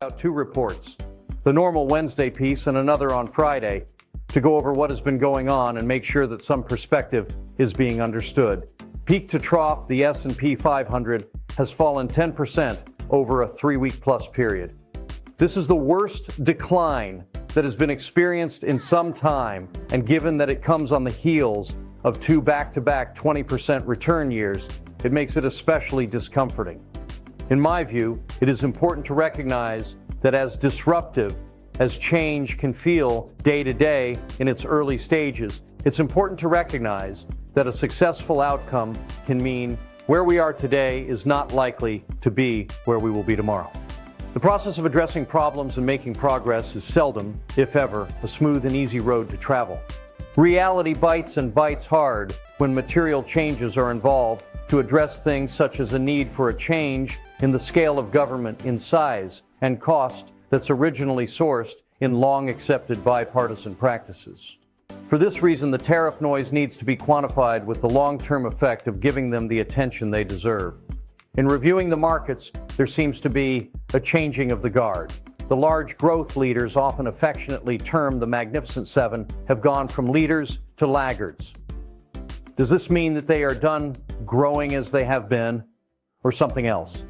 Out two reports, the normal Wednesday piece and another on Friday, to go over what has been going on and make sure that some perspective is being understood. Peak to trough, the S&P 500 has fallen 10% over a 3-week plus period. This is the worst decline that has been experienced in some time, and given that it comes on the heels of two back-to-back 20% return years, it makes it especially discomforting. In my view, it is important to recognize that as disruptive as change can feel day to day in its early stages, it's important to recognize that a successful outcome can mean where we are today is not likely to be where we will be tomorrow. The process of addressing problems and making progress is seldom, if ever, a smooth and easy road to travel. Reality bites and bites hard when material changes are involved to address things such as a need for a change in the scale of government in size and cost that's originally sourced in long-accepted bipartisan practices. For this reason, the tariff noise needs to be quantified with the long-term effect of giving them the attention they deserve. In reviewing the markets, there seems to be a changing of the guard. The large growth leaders, often affectionately termed the Magnificent Seven, have gone from leaders to laggards. Does this mean that they are done growing as they have been, or something else?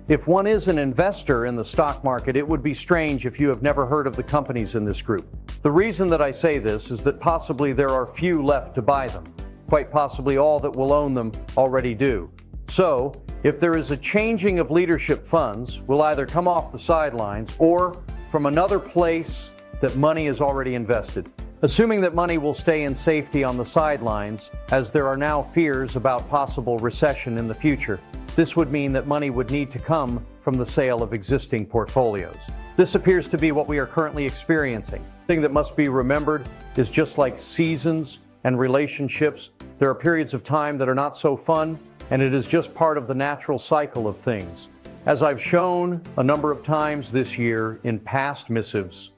If one is an investor in the stock market, it would be strange if you have never heard of the companies in this group. The reason that I say this is that possibly there are few left to buy them. Quite possibly all that will own them already do. So, if there is a changing of leadership, funds will either come off the sidelines or from another place that money is already invested. Assuming that money will stay in safety on the sidelines, as there are now fears about possible recession in the future, this would mean that money would need to come from the sale of existing portfolios. This appears to be what we are currently experiencing. The thing that must be remembered is just like seasons and relationships, there are periods of time that are not so fun, and it is just part of the natural cycle of things. As I've shown a number of times this year in past missives,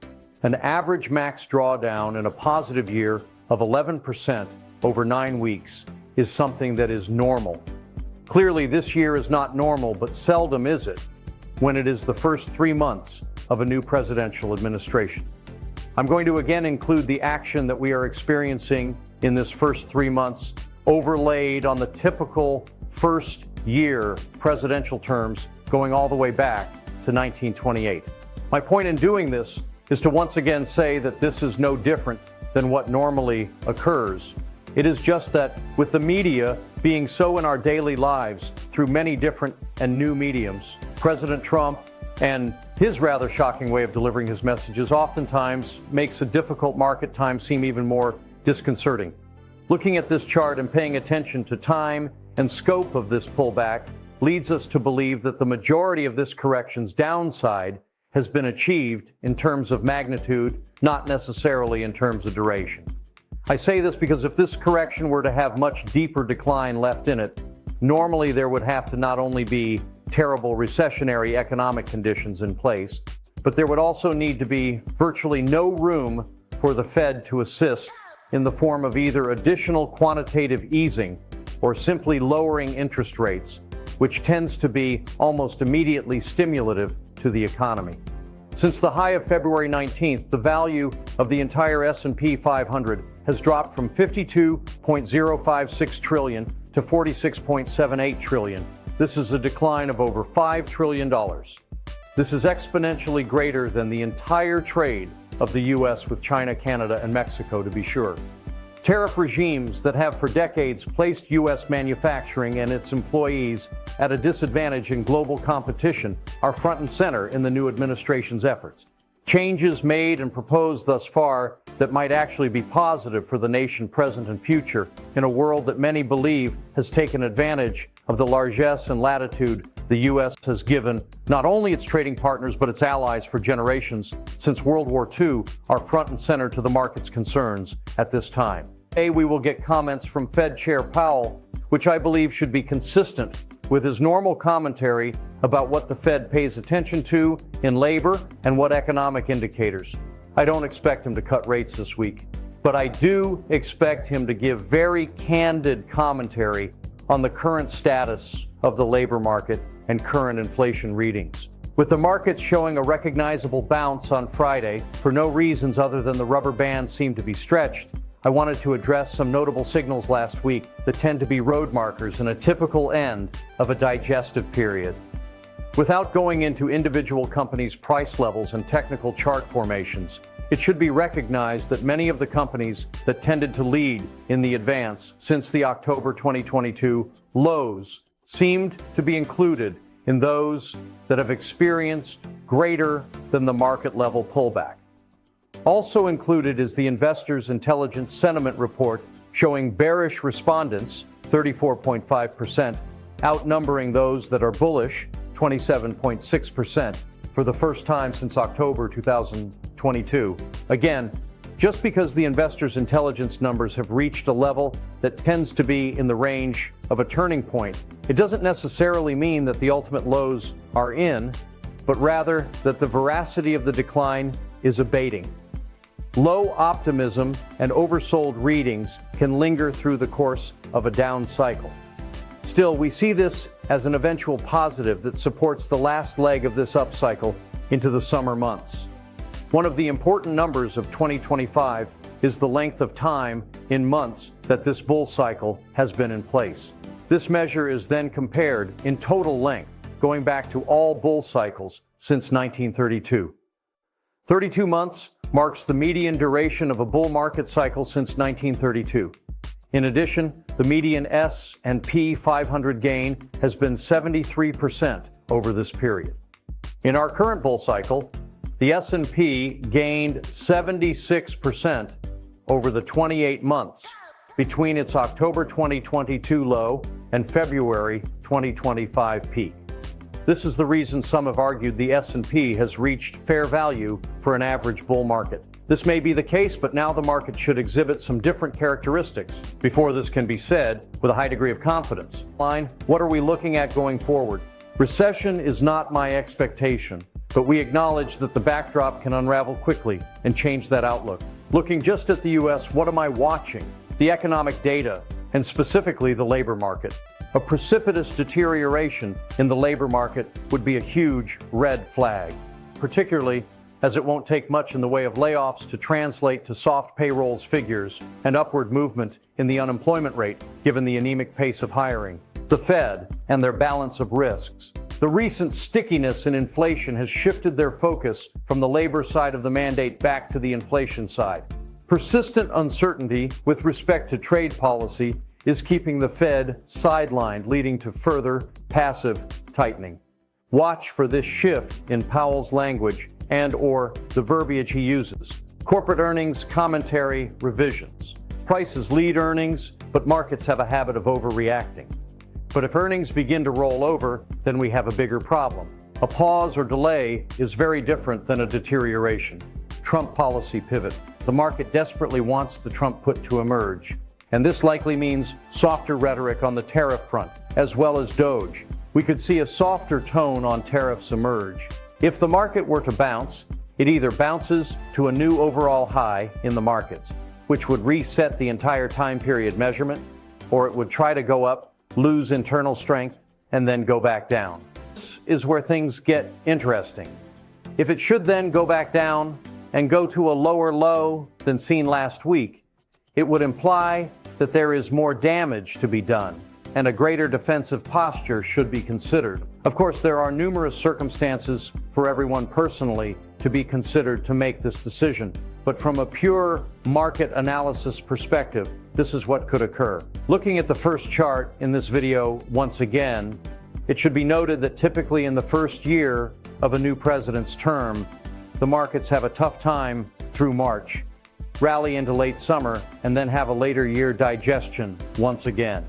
an average max drawdown in a positive year of 11% over 9 weeks is something that is normal. Clearly, this year is not normal, but seldom is it when it is the first 3 months of a new presidential administration. I'm going to again include the action that we are experiencing in this first 3 months, overlaid on the typical first year presidential terms going all the way back to 1928. My point in doing this is to once again say that this is no different than what normally occurs. It is just that with the media being so in our daily lives through many different and new mediums, President Trump and his rather shocking way of delivering his messages oftentimes makes a difficult market time seem even more disconcerting. Looking at this chart and paying attention to time and scope of this pullback leads us to believe that the majority of this correction's downside has been achieved in terms of magnitude, not necessarily in terms of duration. I say this because if this correction were to have much deeper decline left in it, normally there would have to not only be terrible recessionary economic conditions in place, but there would also need to be virtually no room for the Fed to assist in the form of either additional quantitative easing or simply lowering interest rates, which tends to be almost immediately stimulative to the economy. Since the high of February 19th, the value of the entire S&P 500 has dropped from $52.056 trillion to $46.78 trillion. This is a decline of over $5 trillion. This is exponentially greater than the entire trade of the U.S. with China, Canada, and Mexico, to be sure. Tariff regimes that have for decades placed U.S. manufacturing and its employees at a disadvantage in global competition are front and center in the new administration's efforts. Changes made and proposed thus far that might actually be positive for the nation present and future in a world that many believe has taken advantage of the largesse and latitude the U.S. has given not only its trading partners but its allies for generations since World War II are front and center to the market's concerns at this time. Today we will get comments from Fed Chair Powell, which I believe should be consistent with his normal commentary about what the Fed pays attention to in labor and what economic indicators. I don't expect him to cut rates this week, but I do expect him to give very candid commentary on the current status of the labor market and current inflation readings. With the markets showing a recognizable bounce on Friday for no reasons other than the rubber bands seem to be stretched, I wanted to address some notable signals last week that tend to be road markers and a typical end of a digestive period. Without going into individual companies' price levels and technical chart formations, it should be recognized that many of the companies that tended to lead in the advance since the October 2022 lows seemed to be included in those that have experienced greater than the market level pullback. Also included is the Investors Intelligence Sentiment Report showing bearish respondents, 34.5%, outnumbering those that are bullish, 27.6%, for the first time since October 2022. Again, just because the investors' intelligence numbers have reached a level that tends to be in the range of a turning point, it doesn't necessarily mean that the ultimate lows are in, but rather that the veracity of the decline is abating. Low optimism and oversold readings can linger through the course of a down cycle. Still, we see this as an eventual positive that supports the last leg of this upcycle into the summer months. One of the important numbers of 2025 is the length of time in months that this bull cycle has been in place. This measure is then compared in total length, going back to all bull cycles since 1932. 32 months marks the median duration of a bull market cycle since 1932. In addition, the median S&P 500 gain has been 73% over this period. In our current bull cycle, the S&P gained 76% over the 28 months between its October 2022 low and February 2025 peak. This is the reason some have argued the S&P has reached fair value for an average bull market. This may be the case, but now the market should exhibit some different characteristics before this can be said with a high degree of confidence. What are we looking at going forward? Recession is not my expectation, but we acknowledge that the backdrop can unravel quickly and change that outlook. Looking just at the U.S., what am I watching? The economic data, and specifically the labor market. A precipitous deterioration in the labor market would be a huge red flag, particularly as it won't take much in the way of layoffs to translate to soft payrolls figures and upward movement in the unemployment rate, given the anemic pace of hiring. The Fed and their balance of risks. The recent stickiness in inflation has shifted their focus from the labor side of the mandate back to the inflation side. Persistent uncertainty with respect to trade policy is keeping the Fed sidelined, leading to further passive tightening. Watch for this shift in Powell's language and/or the verbiage he uses. Corporate earnings commentary revisions. Prices lead earnings, but markets have a habit of overreacting. But if earnings begin to roll over, then we have a bigger problem. A pause or delay is very different than a deterioration. Trump policy pivot. The market desperately wants the Trump put to emerge. And this likely means softer rhetoric on the tariff front, as well as Doge. We could see a softer tone on tariffs emerge. If the market were to bounce, it either bounces to a new overall high in the markets, which would reset the entire time period measurement, or it would try to go up, lose internal strength, and then go back down. This is where things get interesting. If it should then go back down and go to a lower low than seen last week, it would imply that there is more damage to be done, and a greater defensive posture should be considered. Of course, there are numerous circumstances for everyone personally to be considered to make this decision, but from a pure market analysis perspective, this is what could occur. Looking at the first chart in this video once again, it should be noted that typically in the first year of a new president's term, the markets have a tough time through March, rally into late summer, and then have a later year digestion once again.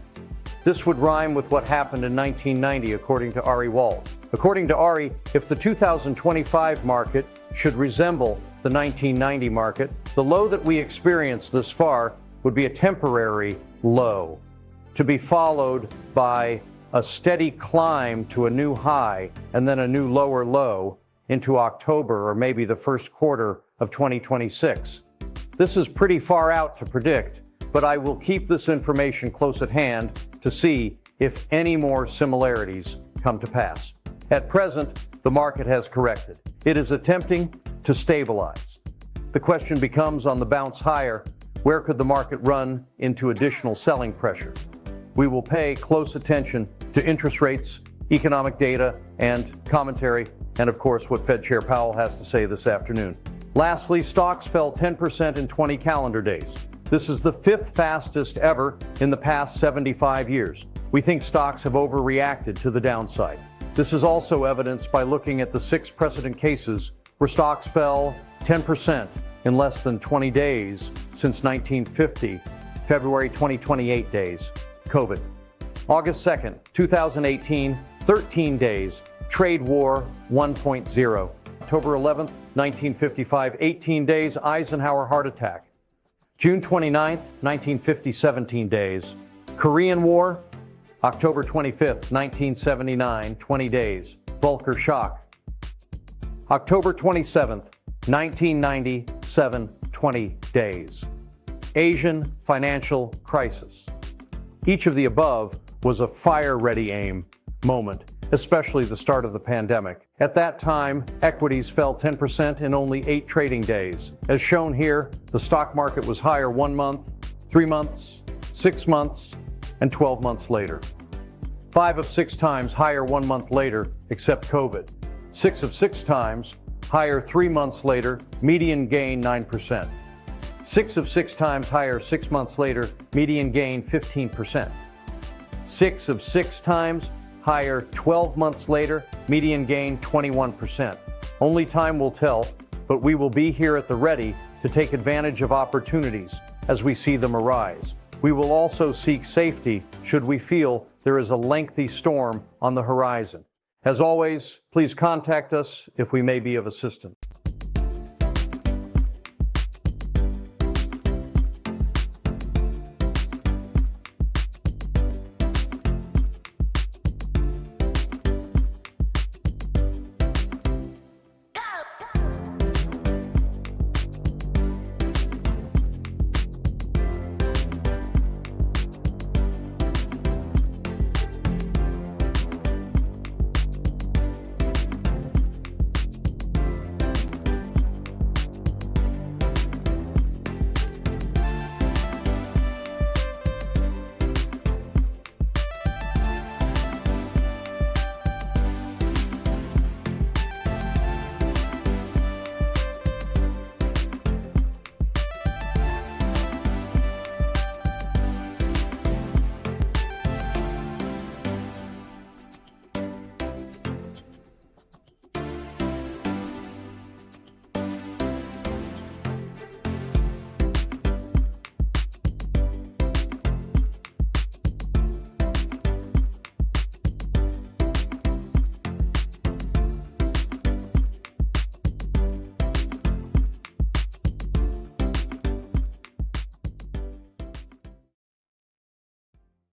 This would rhyme with what happened in 1990, according to Ari Wald. According to Ari, if the 2025 market should resemble the 1990 market, the low that we experienced thus far would be a temporary low, to be followed by a steady climb to a new high and then a new lower low into October or maybe the first quarter of 2026. This is pretty far out to predict, but I will keep this information close at hand to see if any more similarities come to pass. At present, the market has corrected. It is attempting to stabilize. The question becomes, on the bounce higher, where could the market run into additional selling pressure? We will pay close attention to interest rates, economic data, and commentary, and of course what Fed Chair Powell has to say this afternoon. Lastly, stocks fell 10% in 20 calendar days. This is the fifth fastest ever in the past 75 years. We think stocks have overreacted to the downside. This is also evidenced by looking at the 6 precedent cases where stocks fell 10% in less than 20 days since 1950, February 2028 days, COVID. August 2nd, 2018, 13 days, trade war 1.0. October 11th, 1955, 18 days, Eisenhower heart attack. June 29th, 1950, 17 days. Korean War, October 25th, 1979, 20 days, Volcker shock. October 27th, 1997, 20 days. Asian financial crisis. Each of the above was a fire-ready aim moment, especially the start of the pandemic. At that time, equities fell 10% in only 8 trading days. As shown here, the stock market was higher 1 month, 3 months, 6 months, and 12 months later. 5 of 6 times higher 1 month later, except COVID. 6 of 6 times higher 3 months later, median gain 9%. 6 of 6 times higher 6 months later, median gain 15%. 6 of 6 times higher 12 months later, median gain 21%. Only time will tell, but we will be here at the ready to take advantage of opportunities as we see them arise. We will also seek safety should we feel there is a lengthy storm on the horizon. As always, please contact us if we may be of assistance.